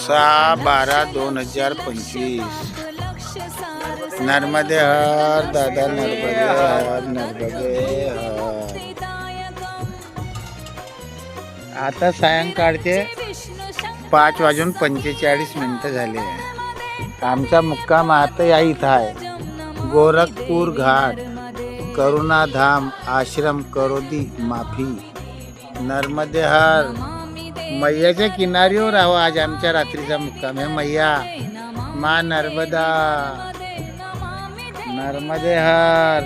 6/12/2025 नर्मदे हर दादा नर्मदे हर नर्मदे हर। आता सायंकाळचे 5:45 झाले आहे। आमचा मुक्काम आता या इथं आहे, गोरखपूर घाट, करुणाधाम आश्रम करोदी माफी, नर्मदे हर। मैयाच्या किनारीवर आहो आज आमच्या रात्रीचा मुक्काम आहे। मैया माँ नर्मदा, नर्मदे हर,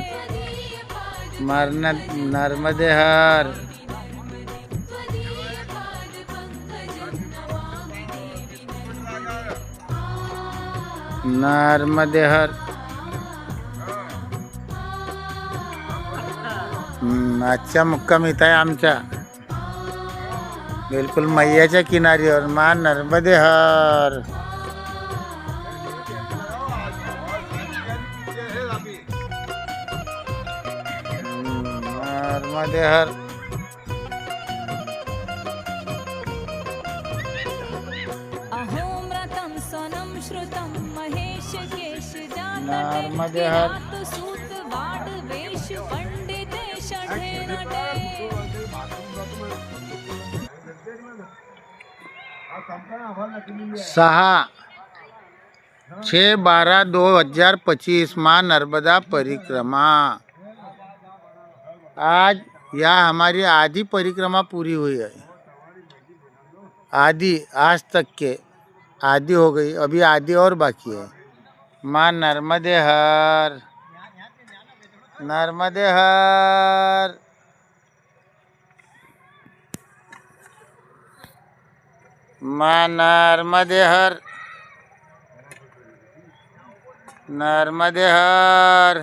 नर्मदे हर। नर्मदे हर। आजचा मुक्काम इथं आहे आमचा, बिलकुल मैयाच्या किनारीवर। माँ नर्मदे हर। नर्मदे हर। नर्मदे हर। सहा 6/12/2025 माँ नर्मदा परिक्रमा। आज यह हमारी आधी परिक्रमा पूरी हुई है। आधी आज तक के आधी हो गई, अभी आधी और बाकी है। माँ नर्मदे हर, नर्मदे हर। माँ नर्मदे हर, नर्मदे हर।